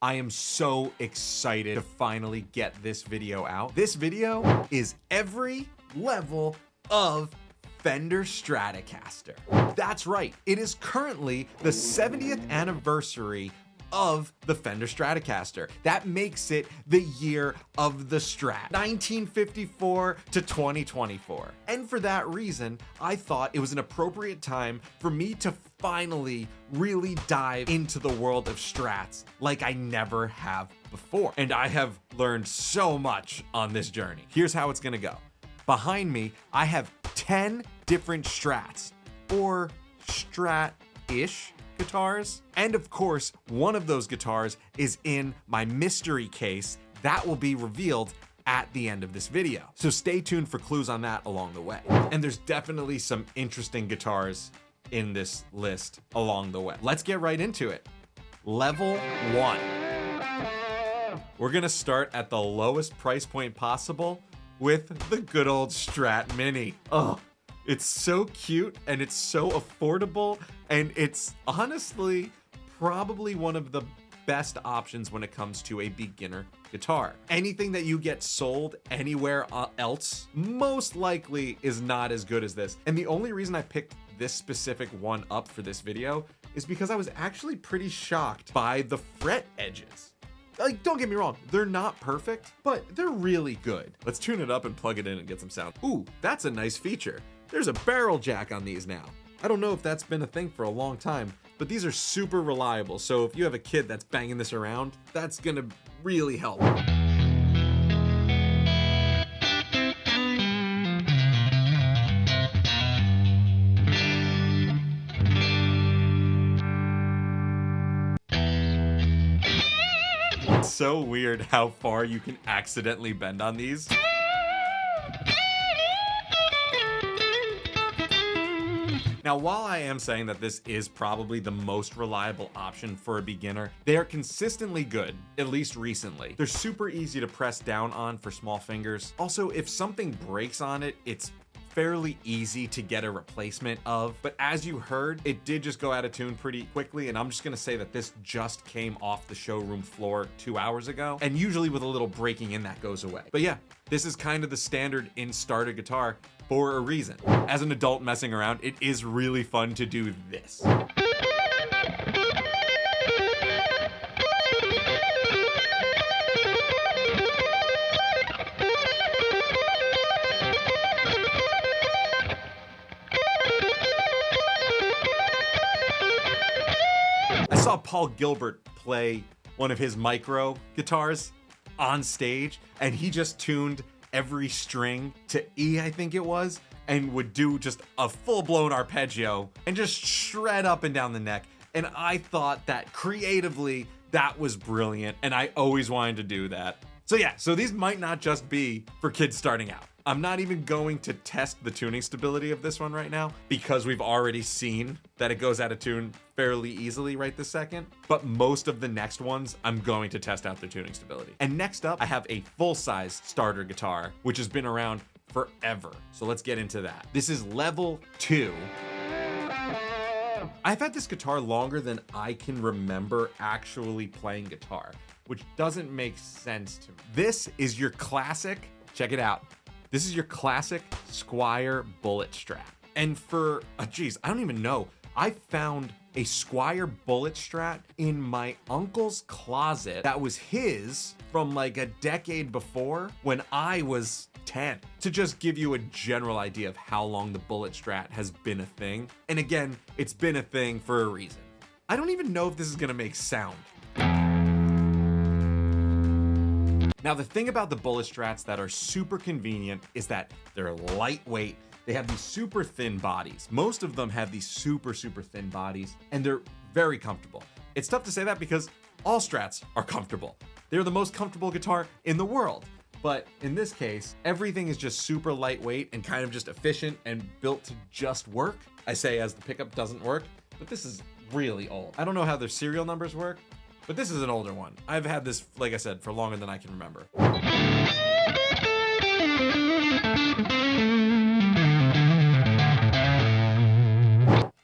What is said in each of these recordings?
I am so excited to finally get this video out. This video is every level of Fender Stratocaster. That's right, it is currently the 70th anniversary of the Fender Stratocaster. That makes it the year of the Strat, 1954 to 2024. And for that reason, I thought it was an appropriate time for me to finally really dive into the world of strats like I never have before. And I have learned so much on this journey. Here's how it's gonna go. Behind me, I have 10 different strats, or strat-ish guitars. And of course, one of those guitars is in my mystery case that will be revealed at the end of this video. So stay tuned for clues on that along the way. And there's definitely some interesting guitars in this list along the way. Let's get right into it. Level 1. We're gonna start at the lowest price point possible with the good old Strat Mini. Oh, it's so cute and it's so affordable, and it's honestly probably one of the best options when it comes to a beginner guitar. Anything that you get sold anywhere else most likely is not as good as this. And the only reason I picked this specific one up for this video is because I was actually pretty shocked by the fret edges. Like, don't get me wrong, they're not perfect, but they're really good. Let's tune it up and plug it in and get some sound. Ooh, that's a nice feature. There's a barrel jack on these now. I don't know if that's been a thing for a long time, but these are super reliable. So if you have a kid that's banging this around, that's gonna really help. It's so weird how far you can accidentally bend on these. Now, while I am saying that this is probably the most reliable option for a beginner, they are consistently good, at least recently. They're super easy to press down on for small fingers. Also, if something breaks on it, it's fairly easy to get a replacement of, but as you heard, it did just go out of tune pretty quickly, and I'm just gonna say that this just came off the showroom floor 2 hours ago, and usually with a little breaking in that goes away. But yeah, this is kind of the standard in starter guitar for a reason. As an adult messing around, it is really fun to do this. I saw Paul Gilbert play one of his micro guitars on stage, and he just tuned every string to E, I think it was, and would do just a full-blown arpeggio and just shred up and down the neck. And I thought that creatively, that was brilliant, and I always wanted to do that. So yeah, so these might not just be for kids starting out. I'm not even going to test the tuning stability of this one right now because we've already seen that it goes out of tune fairly easily right this second. But most of the next ones, I'm going to test out their tuning stability. And next up, I have a full-size starter guitar, which has been around forever. So let's get into that. This is level 2. I've had this guitar longer than I can remember actually playing guitar, which doesn't make sense to me. This is your classic, check it out. This is your classic Squier bullet strat. And for, geez, I don't even know. I found a Squier bullet strat in my uncle's closet that was his from like a decade before when I was 10. To just give you a general idea of how long the bullet strat has been a thing. And again, it's been a thing for a reason. I don't even know if this is gonna make sound. Now, the thing about the bullet strats that are super convenient is that they're lightweight. They have these super thin bodies. Most of them have these super thin bodies, and they're very comfortable. It's tough to say that because all strats are comfortable. They're the most comfortable guitar in the world. But in this case, everything is just super lightweight and kind of just efficient and built to just work. I say as the pickup doesn't work, but this is really old. I don't know how their serial numbers work, but this is an older one. I've had this, like I said, for longer than I can remember.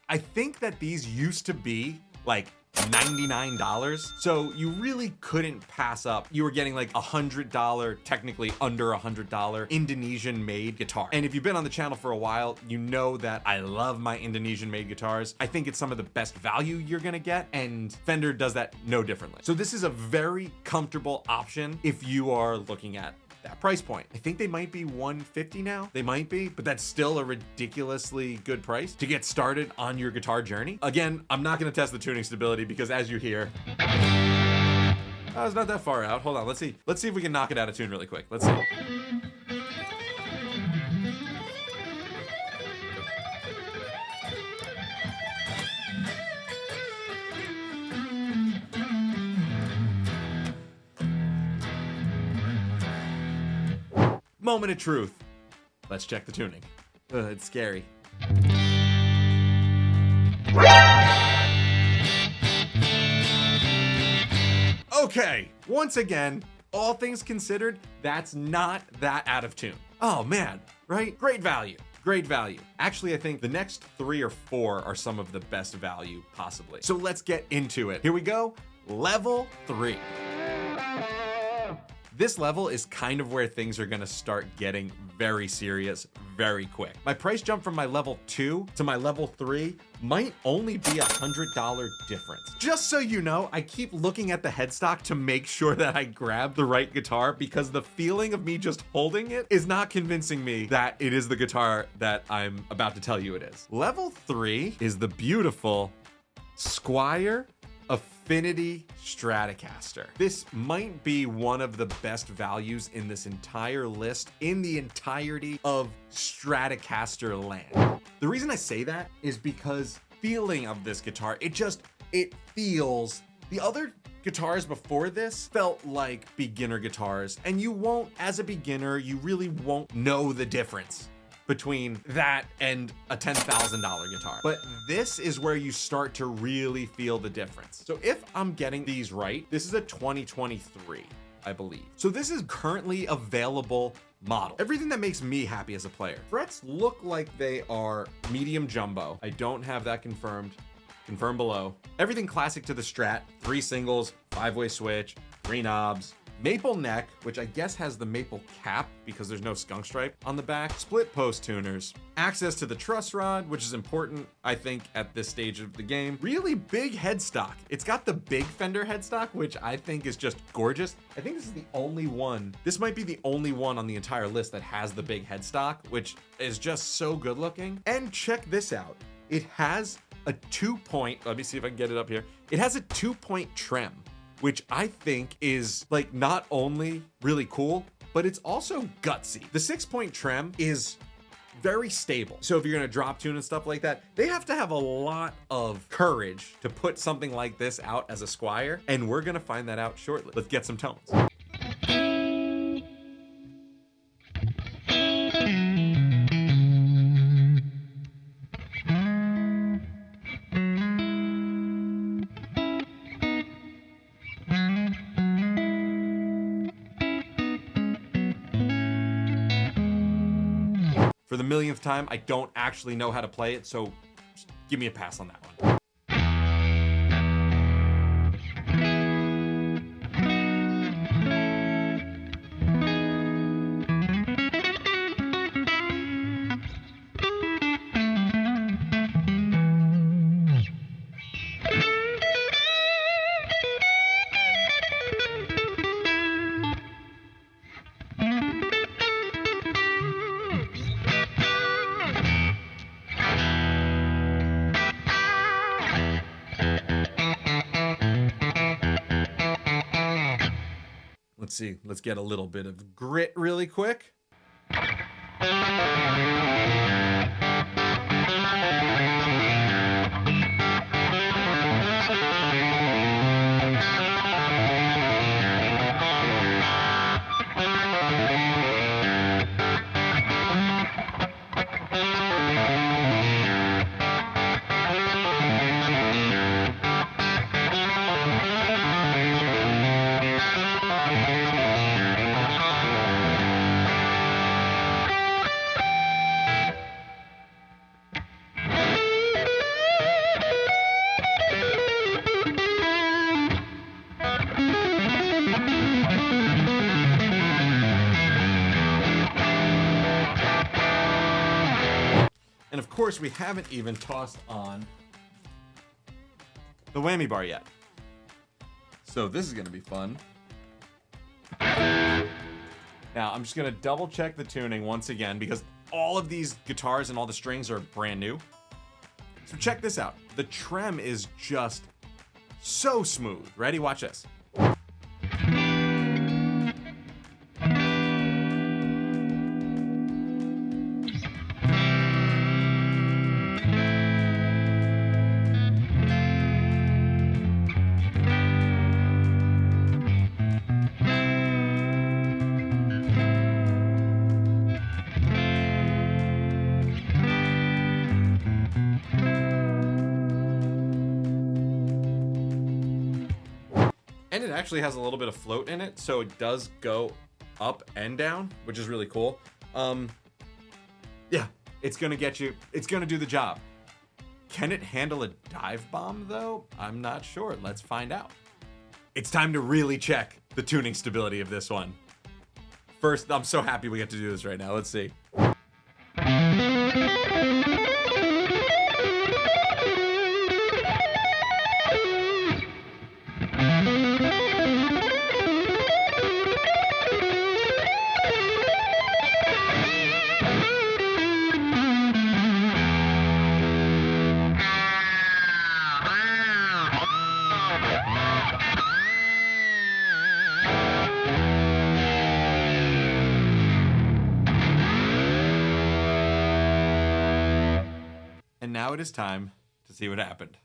I think that these used to be like $99. So you really couldn't pass up. You were getting like $100, technically under $100 Indonesian made guitar. And if you've been on the channel for a while, you know that I love my Indonesian made guitars. I think it's some of the best value you're gonna get, and Fender does that no differently. So this is a very comfortable option if you are looking at that price point. I think they might be $150 now. They might be, but that's still a ridiculously good price to get started on your guitar journey. Again, I'm not gonna test the tuning stability because as you hear, oh, it's not that far out. Hold on, let's see. Let's see if we can knock it out of tune really quick. Let's see. Moment of truth. Let's check the tuning. It's scary. Okay, once again, all things considered, that's not that out of tune. Oh man, right? Great value. Great value. Actually, I think the next 3 or 4 are some of the best value possibly. So let's get into it. Here we go. Level 3. This level is kind of where things are gonna start getting very serious very quick. My price jump from my level 2 to my level 3 might only be $100 difference. Just so you know, I keep looking at the headstock to make sure that I grab the right guitar because the feeling of me just holding it is not convincing me that it is the guitar that I'm about to tell you it is. Level 3 is the beautiful Squier Affinity Stratocaster. This might be one of the best values in this entire list, in the entirety of Stratocaster land. The reason I say that is because feeling of this guitar, it feels, the other guitars before this felt like beginner guitars, and you won't, as a beginner, you really won't know the difference between that and a $10,000 guitar. But this is where you start to really feel the difference. So if I'm getting these right, this is a 2023, I believe. So this is currently available model. Everything that makes me happy as a player. Frets look like they are medium jumbo. I don't have that confirmed. Confirm below. Everything classic to the Strat. 3 singles, 5-way switch, 3 knobs, maple neck, which I guess has the maple cap because there's no skunk stripe on the back, split post tuners, access to the truss rod, which is important, I think, at this stage of the game. Really big headstock. It's got the big Fender headstock, which I think is just gorgeous. I think this is the only one, this might be the only one on the entire list that has the big headstock, which is just so good looking. And check this out. It has a 2-point, let me see if I can get it up here. It has a 2-point trem, which I think is like not only really cool, but it's also gutsy. The 6-point trem is very stable. So if you're gonna drop tune and stuff like that, they have to have a lot of courage to put something like this out as a Squier, and we're gonna find that out shortly. Let's get some tones. For the millionth time, I don't actually know how to play it, so just give me a pass on that one. Let's see, let's get a little bit of grit really quick. of course, we haven't even tossed on the whammy bar yet. So this is gonna be fun. Now, I'm just gonna double check the tuning once again because all of these guitars and all the strings are brand new. So check this out. The trem is just so smooth. Ready? Watch this. And it actually has a little bit of float in it, so it does go up and down, which is really cool. Yeah, it's gonna get you, it's gonna do the job. Can it handle a dive bomb though? I'm not sure, let's find out. It's time to really check the tuning stability of this one. First, I'm so happy we get to do this right now, let's see. And now it is time to see what happened.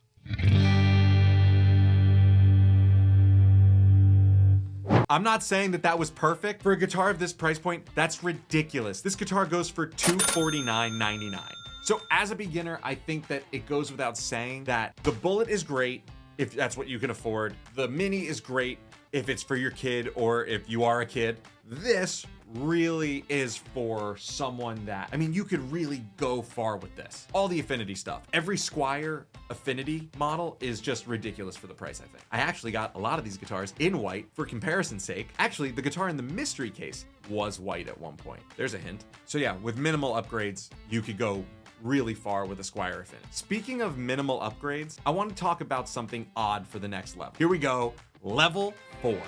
I'm not saying that that was perfect. For a guitar of this price point, that's ridiculous. This guitar goes for $249.99. So as a beginner, I think that it goes without saying that the Bullet is great if that's what you can afford. The Mini is great if it's for your kid or if you are a kid. This really is for someone that, I mean, you could really go far with this. All the Affinity stuff. Every Squier Affinity model is just ridiculous for the price, I think. I actually got a lot of these guitars in white for comparison's sake. Actually, the guitar in the mystery case was white at one point. There's a hint. So yeah, with minimal upgrades, you could go really far with a Squier Affinity. Speaking of minimal upgrades, I want to talk about something odd for the next level. Here we go, level 4.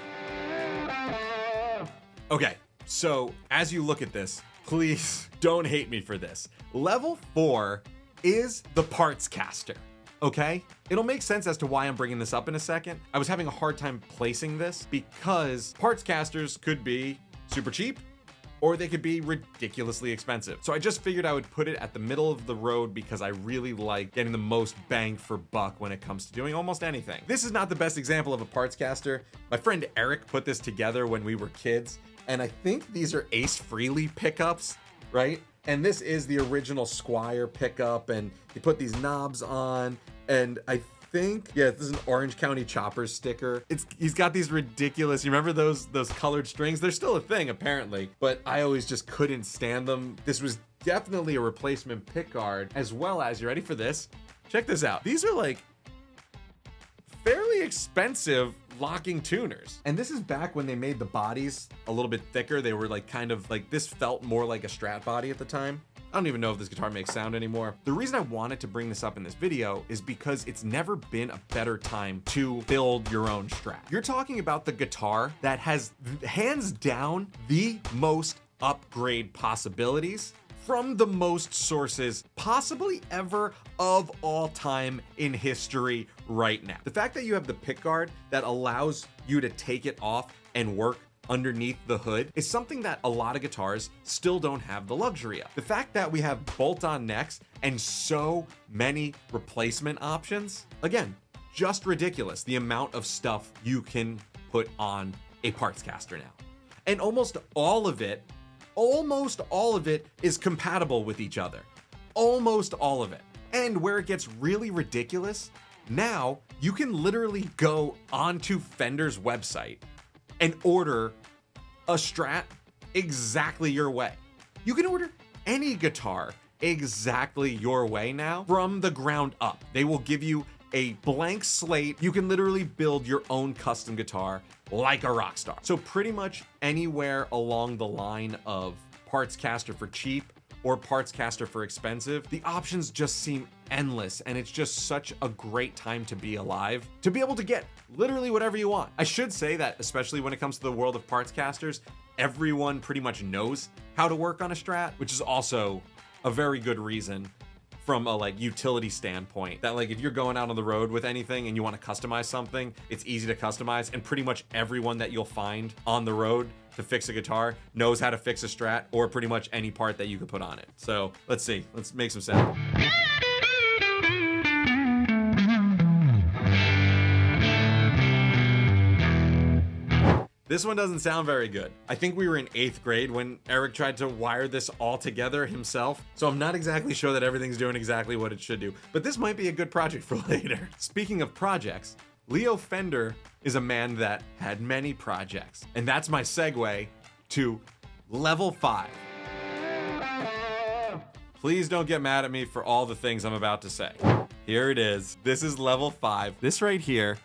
Okay. So as you look at this, please don't hate me for this. Level 4 is the parts caster, okay? It'll make sense as to why I'm bringing this up in a second. I was having a hard time placing this because parts casters could be super cheap or they could be ridiculously expensive. So I just figured I would put it at the middle of the road because I really like getting the most bang for buck when it comes to doing almost anything. This is not the best example of a parts caster. My friend Eric put this together when we were kids. And I think these are Ace Frehley pickups, right? And this is the original Squier pickup, and he put these knobs on, and I think, yeah, this is an Orange County Choppers sticker. He's got these ridiculous, you remember those colored strings? They're still a thing apparently, but I always just couldn't stand them. This was definitely a replacement pickguard, as well as, you ready for this? Check this out. These are like fairly expensive locking tuners. And this is back when they made the bodies a little bit thicker. They were like kind of like, this felt more like a Strat body at the time. I don't even know if this guitar makes sound anymore. The reason I wanted to bring this up in this video is because it's never been a better time to build your own Strat. You're talking about the guitar that has hands down the most upgrade possibilities from the most sources possibly ever of all time in history right now. The fact that you have the pickguard that allows you to take it off and work underneath the hood is something that a lot of guitars still don't have the luxury of. The fact that we have bolt-on necks and so many replacement options, again, just ridiculous the amount of stuff you can put on a parts caster now. And almost all of it is compatible with each other. Almost all of it. And where it gets really ridiculous, now you can literally go onto Fender's website and order a Strat exactly your way. You can order any guitar exactly your way now from the ground up. They will give you a blank slate. You can literally build your own custom guitar like a rock star. So pretty much anywhere along the line of parts caster for cheap or Partscaster for expensive, the options just seem endless, and it's just such a great time to be alive, to be able to get literally whatever you want. I should say that, especially when it comes to the world of Partscasters, everyone pretty much knows how to work on a Strat, which is also a very good reason from a like utility standpoint, that like if you're going out on the road with anything and you want to customize something, it's easy to customize, and pretty much everyone that you'll find on the road to fix a guitar knows how to fix a Strat or pretty much any part that you could put on it. So let's see, let's make some sound. This one doesn't sound very good. I think we were in 8th grade when Eric tried to wire this all together himself, so I'm not exactly sure that everything's doing exactly what it should do, but this might be a good project for later. Speaking of projects, Leo Fender is a man that had many projects, and that's my segue to level 5. Please don't get mad at me for all the things I'm about to say. Here it is. This is level 5. This right here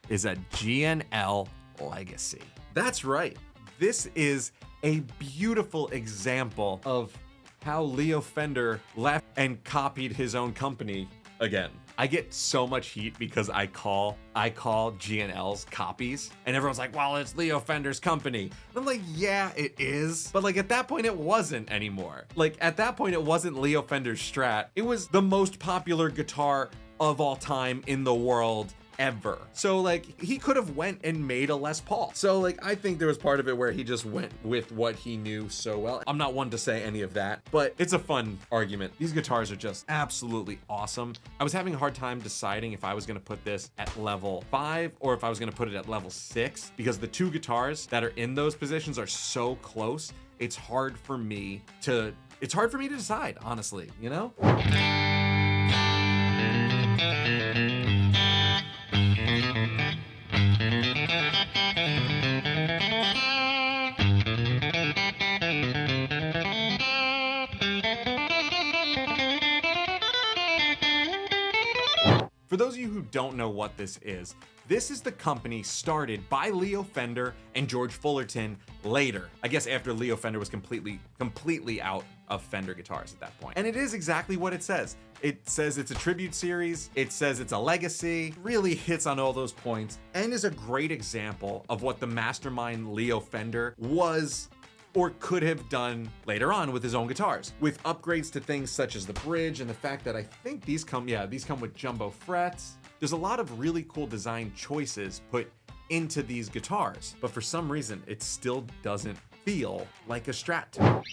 is a GNL Legacy. That's right. This is a beautiful example of how Leo Fender left and copied his own company again. I get so much heat because I call GNLs copies, and everyone's like, well, it's Leo Fender's company. And I'm like, yeah, it is. But like at that point, it wasn't anymore. Like at that point, it wasn't Leo Fender's Strat. It was the most popular guitar of all time in the world ever. So like he could have went and made a Les Paul. So like I think there was part of it where he just went with what he knew so well. I'm not one to say any of that, but it's a fun argument. These guitars are just absolutely awesome. I was having a hard time deciding if I was gonna put this at level 5 or if I was gonna put it at level 6, because the two guitars that are in those positions are so close. It's hard for me to decide, honestly, you know? For those of you who don't know what this is the company started by Leo Fender and George Fullerton later. I guess after Leo Fender was completely out of Fender guitars at that point. And it is exactly what it says. It says it's a tribute series. It says it's a legacy. Really hits on all those points and is a great example of what the mastermind Leo Fender was or could have done later on with his own guitars, with upgrades to things such as the bridge and the fact that I think these come with jumbo frets. There's a lot of really cool design choices put into these guitars, but for some reason it still doesn't feel like a Strat to me.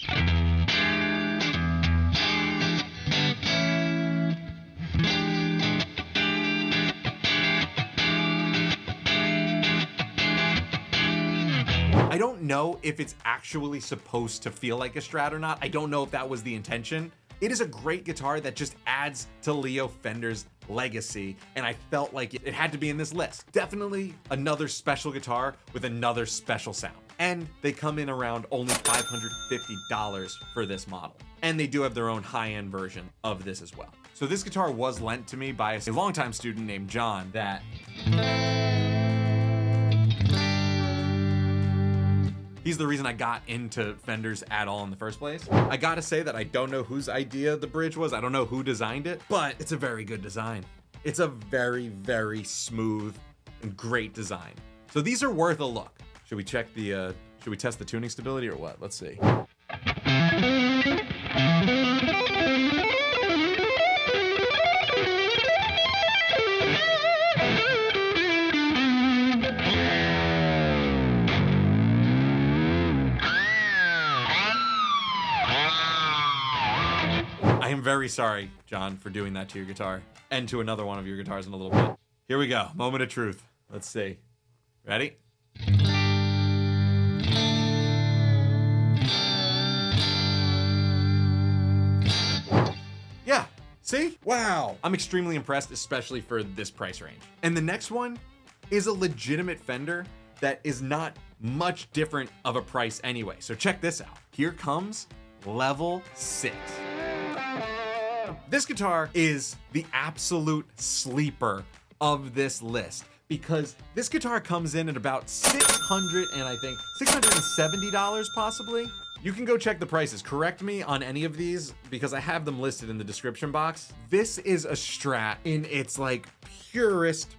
I don't know if it's actually supposed to feel like a Strat or not. I don't know if that was the intention. It is a great guitar that just adds to Leo Fender's legacy, and I felt like it had to be in this list. Definitely another special guitar with another special sound. And they come in around only $550 for this model. And they do have their own high-end version of this as well. So this guitar was lent to me by a longtime student named John that he's the reason I got into Fenders at all in the first place. I gotta say that I don't know whose idea the bridge was. I don't know who designed it, but it's a very good design. It's a very, very smooth and great design. So these are worth a look. Should we check the, should we test the tuning stability or what? Let's see. I am very sorry, John, for doing that to your guitar and to another one of your guitars in a little bit. Here we go. Moment of truth. Let's see. Ready? Yeah. See? Wow. I'm extremely impressed, especially for this price range. And the next one is a legitimate Fender that is not much different of a price anyway. So check this out. Here comes level 6. This guitar is the absolute sleeper of this list because this guitar comes in at about $670 possibly. You can go check the prices. Correct me on any of these because I have them listed in the description box. This is a Strat in its like purest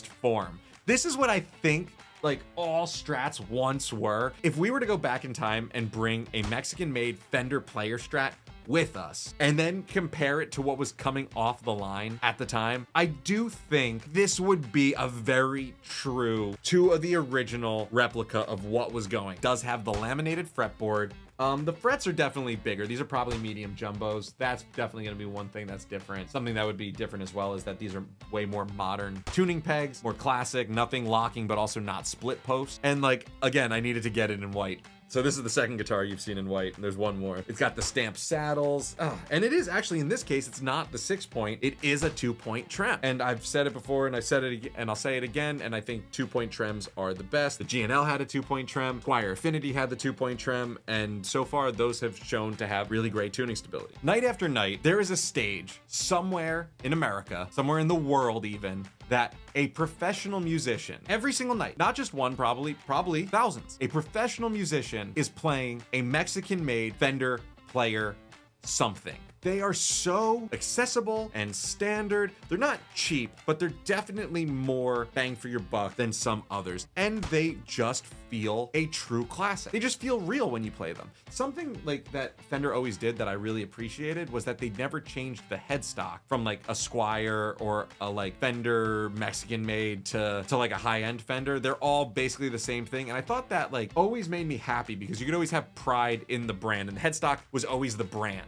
form. This is what I think like all Strats once were. If we were to go back in time and bring a Mexican-made Fender player Strat with us and then compare it to what was coming off the line at the time, I do think this would be a very true to the original replica of what was going. It does have the laminated fretboard. The frets are definitely bigger. These are probably medium jumbos. That's definitely gonna be one thing that's different. Something that would be different as well is that these are way more modern tuning pegs, more classic, nothing locking, but also not split post. And like, again, I needed to get it in white. So this is the second guitar you've seen in white, and there's one more. It's got the stamped saddles. And it is actually, in this case, it's not the 6-point, it is a 2-point trem. And I've said it before, and I said it again, and I'll say it again, and I think 2-point trems are the best. The G&L had a 2-point trem, Squier Affinity had the 2-point trem, and so far those have shown to have really great tuning stability. Night after night, there is a stage somewhere in America, somewhere in the world even, that a professional musician, every single night, not just one, probably thousands, a professional musician is playing a Mexican-made Fender player something. They are so accessible and standard. They're not cheap, but they're definitely more bang for your buck than some others. And they just feel a true classic. They just feel real when you play them. Something like that Fender always did that I really appreciated was that they never changed the headstock from like a Squier or a like Fender Mexican made to like a high-end Fender. They're all basically the same thing. And I thought that like always made me happy because you could always have pride in the brand, and the headstock was always the brand.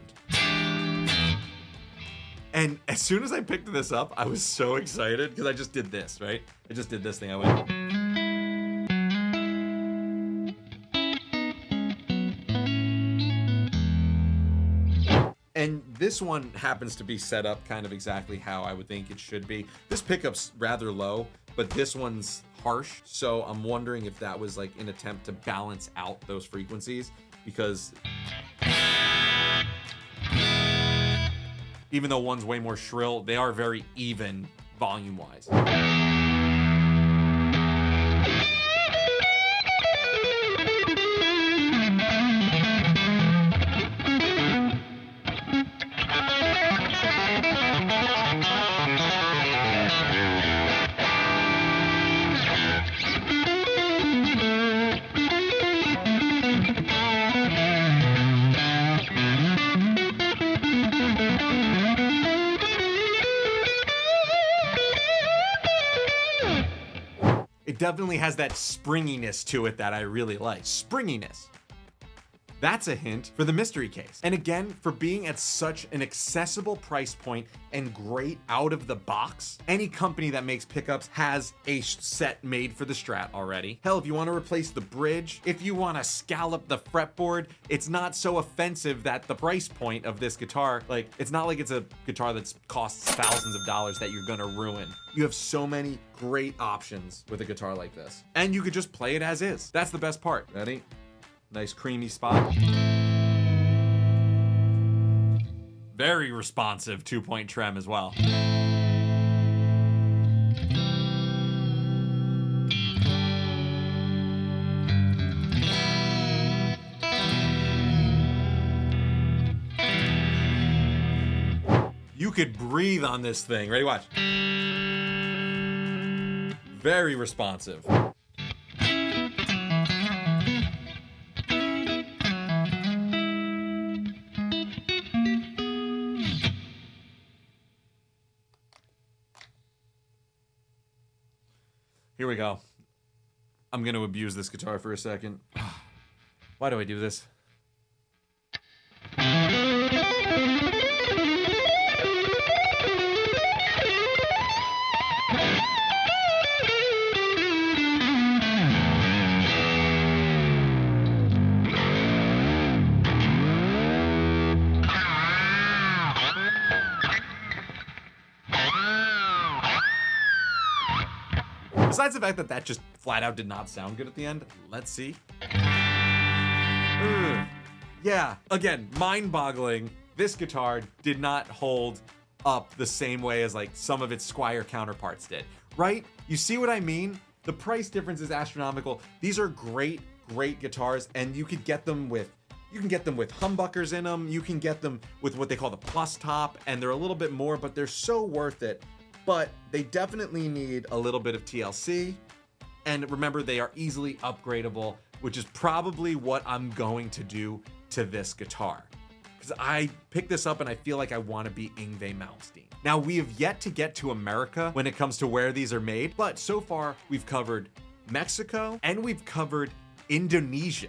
And as soon as I picked this up, I was so excited because I just did this, right? I just did this thing. I went. And this one happens to be set up kind of exactly how I would think it should be. This pickup's rather low, but this one's harsh. So I'm wondering if that was like an attempt to balance out those frequencies, because even though one's way more shrill, they are very even volume-wise. It definitely has that springiness to it that I really like. Springiness. That's a hint for the mystery case. And again, for being at such an accessible price point and great out of the box, any company that makes pickups has a set made for the Strat already. Hell, if you want to replace the bridge, if you want to scallop the fretboard, it's not so offensive that the price point of this guitar, like, it's not like it's a guitar that costs thousands of dollars that you're gonna ruin. You have so many great options with a guitar like this. And you could just play it as is. That's the best part. Ready? Nice creamy spot. Very responsive 2-point trem as well. You could breathe on this thing. Ready? Watch. Very responsive. Here we go. I'm going to abuse this guitar for a second. Why do I do this? Besides the fact that that just flat out did not sound good at the end, let's see. Yeah, again, mind-boggling. This guitar did not hold up the same way as like some of its Squier counterparts did, right? You see what I mean? The price difference is astronomical. These are great guitars, and you could get them with humbuckers in them. You can get them with what they call the plus top, and they're a little bit more, but they're so worth it. But they definitely need a little bit of TLC. And remember, they are easily upgradable, which is probably what I'm going to do to this guitar. Because I picked this up and I feel like I want to be Yngwie Malmsteen. Now, we have yet to get to America when it comes to where these are made, but so far we've covered Mexico and we've covered Indonesia.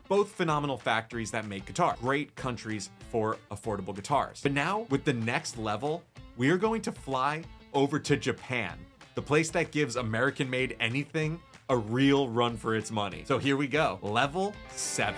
Both phenomenal factories that make guitar. Great countries for affordable guitars. But now, with the next level, we are going to fly over to Japan, the place that gives American-made anything a real run for its money. So here we go, level 7.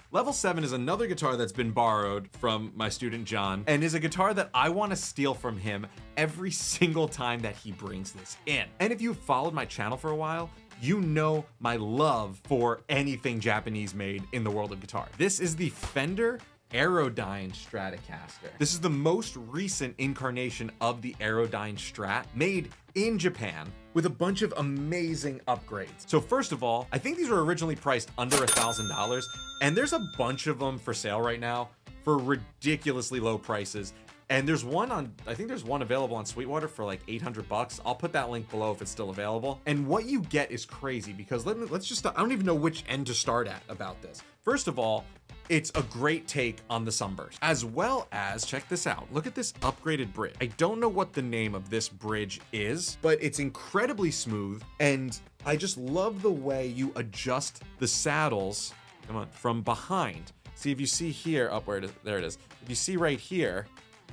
Level 7 is another guitar that's been borrowed from my student John, and is a guitar that I want to steal from him every single time that he brings this in. And if you've followed my channel for a while, you know my love for anything Japanese made in the world of guitar. This is the Fender Aerodyne Stratocaster. This is the most recent incarnation of the Aerodyne Strat, made in Japan with a bunch of amazing upgrades. So first of all, I think these were originally priced under $1,000, and there's a bunch of them for sale right now for ridiculously low prices. And there's one I think there's one available on Sweetwater for like 800 bucks. I'll put that link below if it's still available. And what you get is crazy, because let's just, I don't even know which end to start at about this. First of all, it's a great take on the Sunburst, as well as, check this out, look at this upgraded bridge. I don't know what the name of this bridge is, but it's incredibly smooth, and I just love the way you adjust the saddles, come on, from behind. See, if you see here, up where it is, there it is. If you see right here,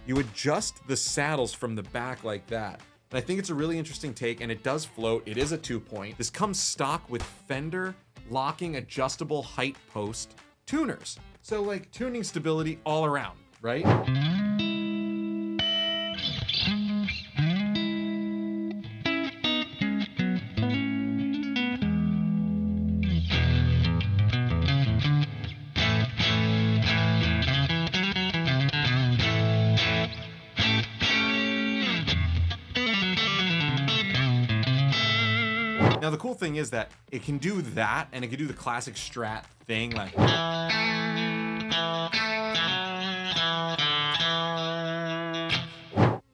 you adjust the saddles from the back like that. And I think it's a really interesting take, and it does float. It is a 2-point. This comes stock with Fender locking adjustable height post tuners. So like tuning stability all around, right? Now the cool thing is that it can do that, and it can do the classic Strat thing, like,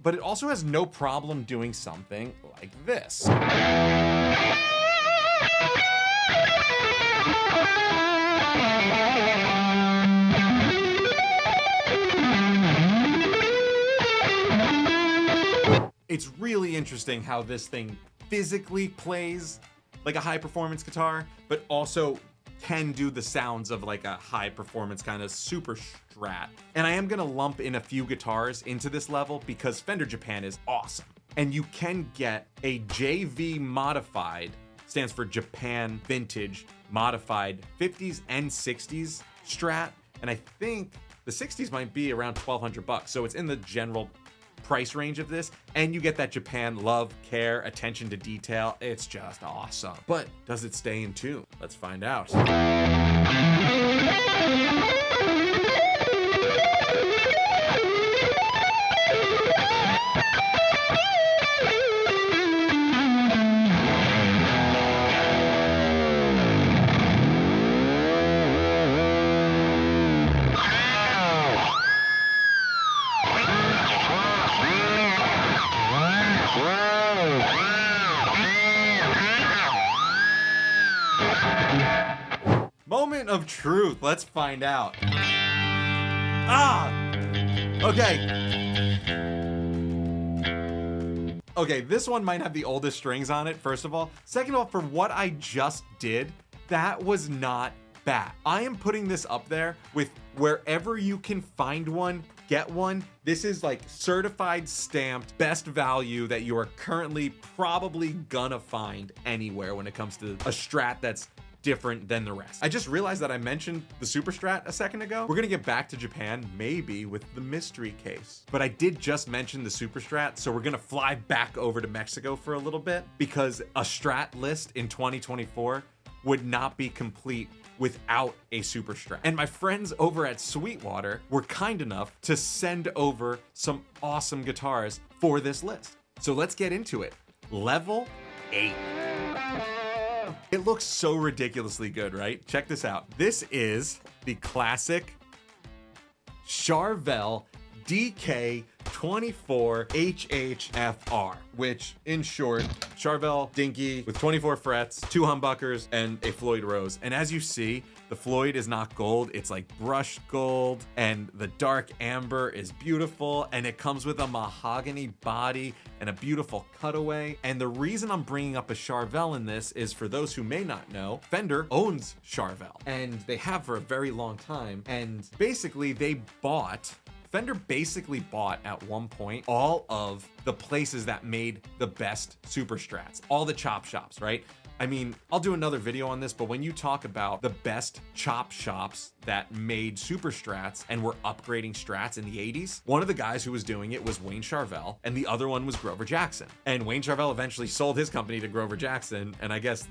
but it also has no problem doing something like this. It's really interesting how this thing physically plays like a high performance guitar, but also can do the sounds of like a high performance kind of super Strat. And I am gonna lump in a few guitars into this level because Fender Japan is awesome. And you can get a JV modified, stands for Japan Vintage Modified 50s and 60s Strat. And I think the 60s might be around 1,200 bucks. So it's in the general price range of this, and you get that Japan love, care, attention to detail. It's just awesome. But does it stay in tune? Let's find out. Moment of truth. Let's find out. Okay, this one might have the oldest strings on it, first of all. Second of all, for what I just did, that was not bad. I am putting this up there with wherever you can find one, get one. This is like certified stamped best value that you are currently probably gonna find anywhere when it comes to a Strat that's different than the rest. I just realized that I mentioned the Super Strat a second ago. We're gonna get back to Japan, maybe with the mystery case. But I did just mention the Super Strat, so we're gonna fly back over to Mexico for a little bit, because a Strat list in 2024 would not be complete without a Super Strat. And my friends over at Sweetwater were kind enough to send over some awesome guitars for this list. So let's get into it. Level 8. It looks so ridiculously good, right? Check this out. This is the classic Charvel DK24HHFR, which in short, Charvel dinky with 24 frets, 2 humbuckers, and a Floyd Rose. And as you see, the Floyd is not gold, it's like brushed gold, and the dark amber is beautiful, and it comes with a mahogany body and a beautiful cutaway. And the reason I'm bringing up a Charvel in this is, for those who may not know, Fender owns Charvel, and they have for a very long time. And basically Fender basically bought at one point all of the places that made the best Super Strats, all the chop shops, right? I mean, I'll do another video on this, but when you talk about the best chop shops that made Super Strats and were upgrading Strats in the 80s, one of the guys who was doing it was Wayne Charvel, and the other one was Grover Jackson. And Wayne Charvel eventually sold his company to Grover Jackson, and I guess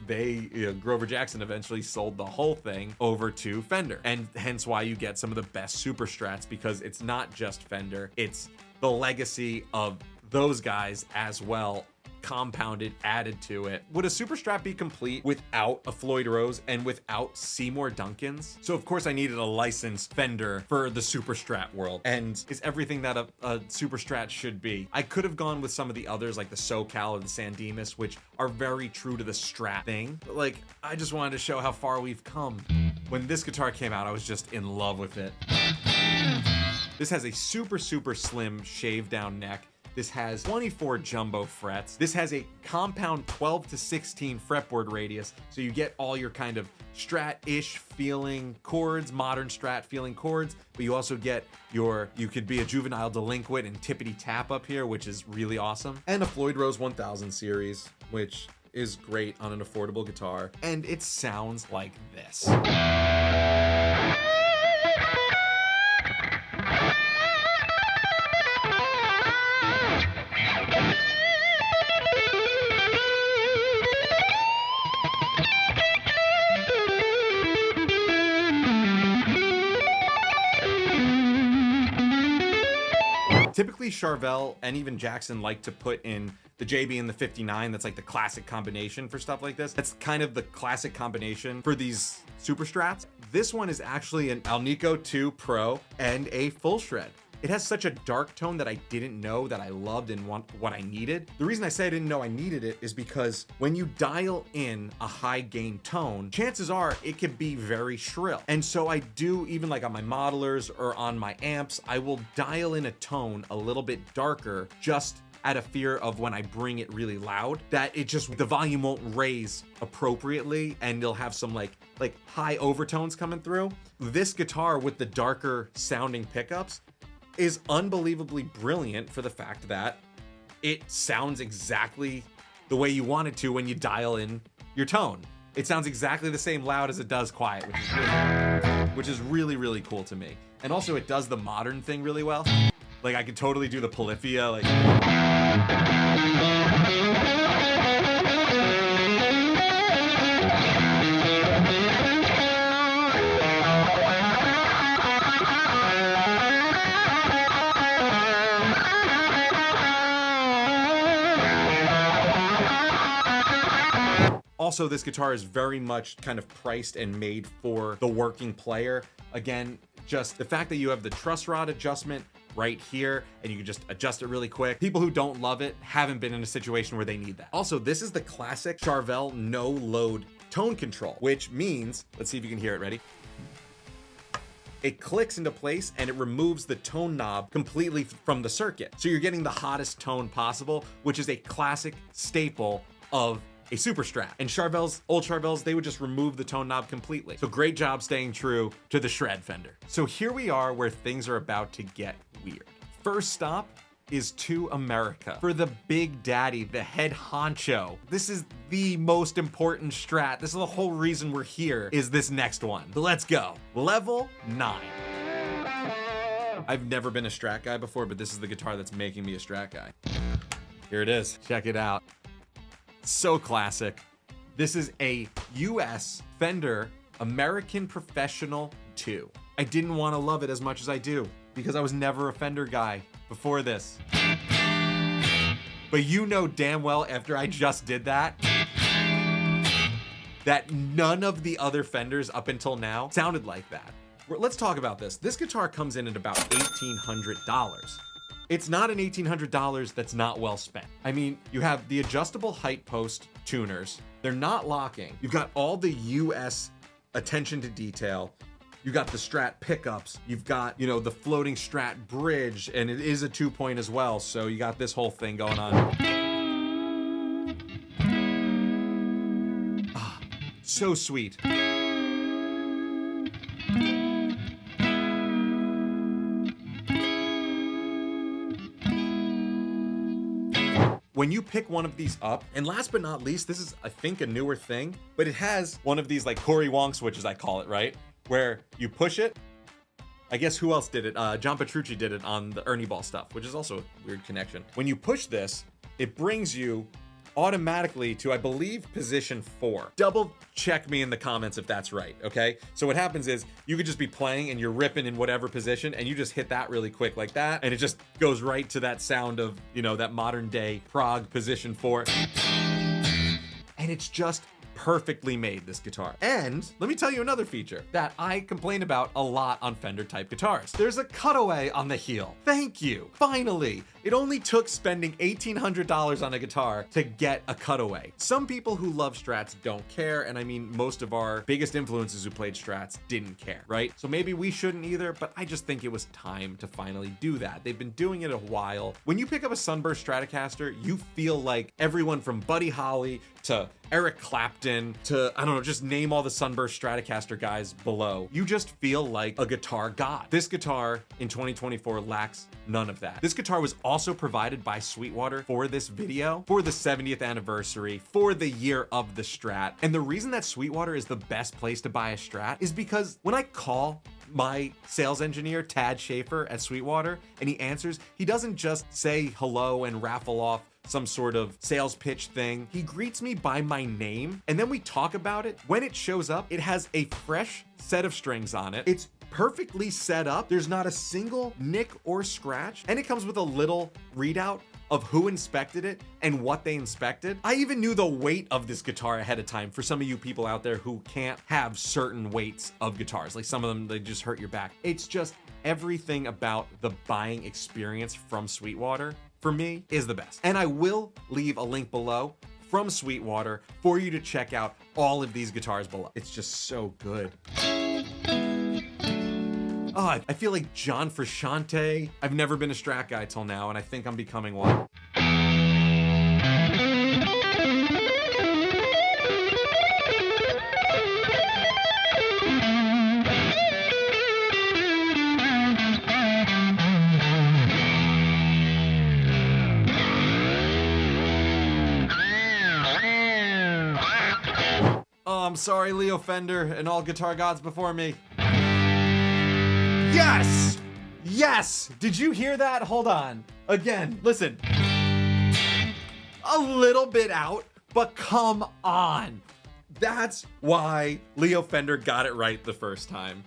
Grover Jackson eventually sold the whole thing over to Fender. And hence why you get some of the best Super Strats, because it's not just Fender, it's the legacy of those guys as well, compounded, added to it. Would a Super Strat be complete without a Floyd Rose and without Seymour Duncans? So of course I needed a licensed Fender for the Super Strat world, and is everything that a Super Strat should be. I could have gone with some of the others like the SoCal or the San Dimas, which are very true to the Strat thing, but like, I just wanted to show how far we've come. When this guitar came out, I was just in love with it. This has a super slim shaved down neck. This has 24 jumbo frets. This has a compound 12 to 16 fretboard radius, so you get all your kind of Strat-ish feeling chords, modern Strat feeling chords, but you also get you could be a juvenile delinquent and tippity tap up here, which is really awesome. And a Floyd Rose 1000 series, which is great on an affordable guitar. And it sounds like this. Typically Charvel and even Jackson like to put in the JB and the 59. That's like the classic combination for stuff like this. That's kind of the classic combination for these Super Strats. This one is actually an Alnico 2 Pro and a full shred. It has such a dark tone that I didn't know that I loved and what I needed. The reason I say I didn't know I needed it is because when you dial in a high gain tone, chances are it could be very shrill. And so I do, even like on my modelers or on my amps, I will dial in a tone a little bit darker, just out of fear of when I bring it really loud, that the volume won't raise appropriately and you'll have some like high overtones coming through. This guitar with the darker sounding pickups is unbelievably brilliant for the fact that it sounds exactly the way you want it to when you dial in your tone. It sounds exactly the same loud as it does quiet, which is really cool to me. And also it does the modern thing really well. Like I could totally do the Polyphia, like. Also, this guitar is very much kind of priced and made for the working player. Again, just the fact that you have the truss rod adjustment right here and you can just adjust it really quick. People who don't love it haven't been in a situation where they need that. Also, this is the classic Charvel no load tone control, which means, let's see if you can hear it. Ready? It clicks into place and it removes the tone knob completely from the circuit. So you're getting the hottest tone possible, which is a classic staple of a Super Strat. And old Charvels, they would just remove the tone knob completely. So great job staying true to the shred Fender. So here we are where things are about to get weird. First stop is to America for the big daddy, the head honcho. This is the most important Strat. This is the whole reason we're here, is this next one. So let's go. Level 9. I've never been a Strat guy before, but this is the guitar that's making me a Strat guy. Here it is. Check it out. So classic. This is a US Fender American Professional 2. I didn't want to love it as much as I do because I was never a Fender guy before this. But you know damn well after I just did that, that none of the other Fenders up until now sounded like that. Let's talk about this. This guitar comes in at about $1,800. It's not an $1,800 that's not well spent. I mean, you have the adjustable height post tuners. They're not locking. You've got all the US attention to detail. You got the Strat pickups. You've got, you know, the floating Strat bridge, and it is a 2-point as well. So you got this whole thing going on. Ah, so sweet. When you pick one of these up, and last but not least, this is, I think, a newer thing, but it has one of these like Cory Wong switches, I call it, right? Where you push it. I guess who else did it? John Petrucci did it on the Ernie Ball stuff, which is also a weird connection. When you push this, it brings you automatically to, I believe, position 4. Double check me in the comments if that's right, okay? So what happens is you could just be playing and you're ripping in whatever position and you just hit that really quick like that, and it just goes right to that sound of, you know, that modern day prog position 4. And it's just perfectly made, this guitar. And let me tell you another feature that I complain about a lot on Fender type guitars. There's a cutaway on the heel. Thank you. Finally. It only took spending $1,800 on a guitar to get a cutaway. Some people who love Strats don't care, and I mean, most of our biggest influences who played Strats didn't care, right? So maybe we shouldn't either, but I just think it was time to finally do that. They've been doing it a while. When you pick up a Sunburst Stratocaster, you feel like everyone from Buddy Holly to Eric Clapton to, I don't know, just name all the Sunburst Stratocaster guys below. You just feel like a guitar god. This guitar in 2024 lacks none of that. This guitar was also provided by Sweetwater for this video, for the 70th anniversary, for the year of the Strat. And the reason that Sweetwater is the best place to buy a Strat is because when I call my sales engineer, Tad Schaefer at Sweetwater, and he answers, he doesn't just say hello and raffle off some sort of sales pitch thing. He greets me by my name, and then we talk about it. When it shows up, it has a fresh set of strings on it. It's perfectly set up. There's not a single nick or scratch, and it comes with a little readout of who inspected it and what they inspected. I even knew the weight of this guitar ahead of time for some of you people out there who can't have certain weights of guitars. Like some of them, they just hurt your back. It's just everything about the buying experience from Sweetwater, for me, is the best. And I will leave a link below from Sweetwater for you to check out all of these guitars below. It's just so good. Oh, I feel like John Frusciante. I've never been a Strat guy till now, and I think I'm becoming one. Oh, I'm sorry, Leo Fender and all guitar gods before me. Yes! Yes! Did you hear that? Hold on. Again, listen. A little bit out, but come on. That's why Leo Fender got it right the first time.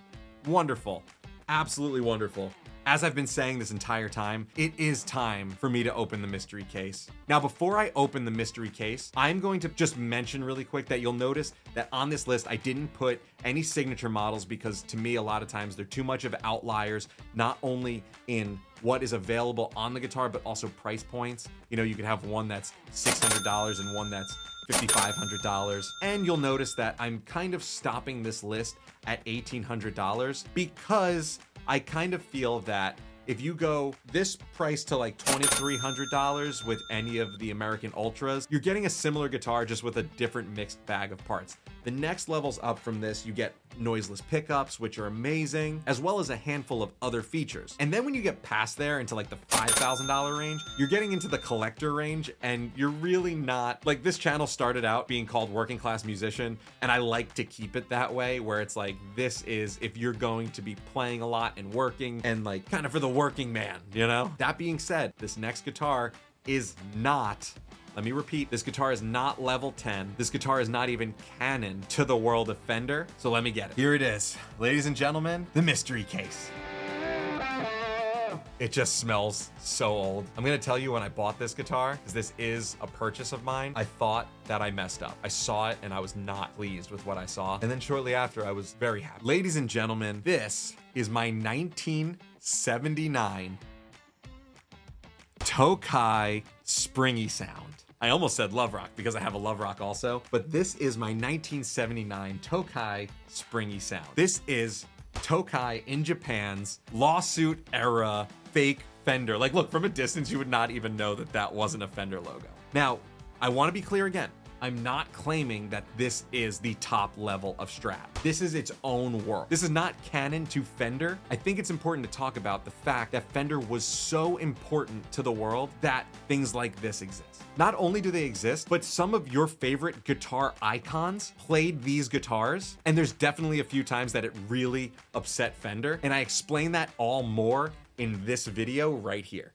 Wonderful. Absolutely wonderful. As I've been saying this entire time, it is time for me to open the mystery case. Now, before I open the mystery case, I'm going to just mention really quick that you'll notice that on this list, I didn't put any signature models because to me, a lot of times they're too much of outliers, not only in what is available on the guitar, but also price points. You know, you could have one that's $600 and one that's $5,500. And you'll notice that I'm kind of stopping this list at $1,800 because I kind of feel that if you go this price to like $2,300 with any of the American Ultras, you're getting a similar guitar just with a different mixed bag of parts. The next levels up from this, you get noiseless pickups, which are amazing, as well as a handful of other features. And then when you get past there into like the $5,000 range, you're getting into the collector range, and you're really not, like, this channel started out being called Working Class Musician, and I like to keep it that way, where it's like, this is if you're going to be playing a lot and working and like kind of for the working man, you know? That being said, this next guitar is not, let me repeat, this guitar is not level 10. This guitar is not even canon to the world of Fender. So let me get it. Here it is. Ladies and gentlemen, the mystery case. It just smells so old. I'm gonna tell you, when I bought this guitar, because this is a purchase of mine, I thought that I messed up. I saw it and I was not pleased with what I saw. And then shortly after, I was very happy. Ladies and gentlemen, this is my 1979 Tokai springy sound. I almost said Love Rock because I have a Love Rock also, but this is my 1979 Tokai springy sound. This is Tokai in Japan's lawsuit era fake Fender. Like, look, from a distance, you would not even know that that wasn't a Fender logo. Now, I want to be clear again. I'm not claiming that this is the top level of Strat. This is its own work. This is not canon to Fender. I think it's important to talk about the fact that Fender was so important to the world that things like this exist. Not only do they exist, but some of your favorite guitar icons played these guitars, and there's definitely a few times that it really upset Fender, and I explain that all more in this video right here.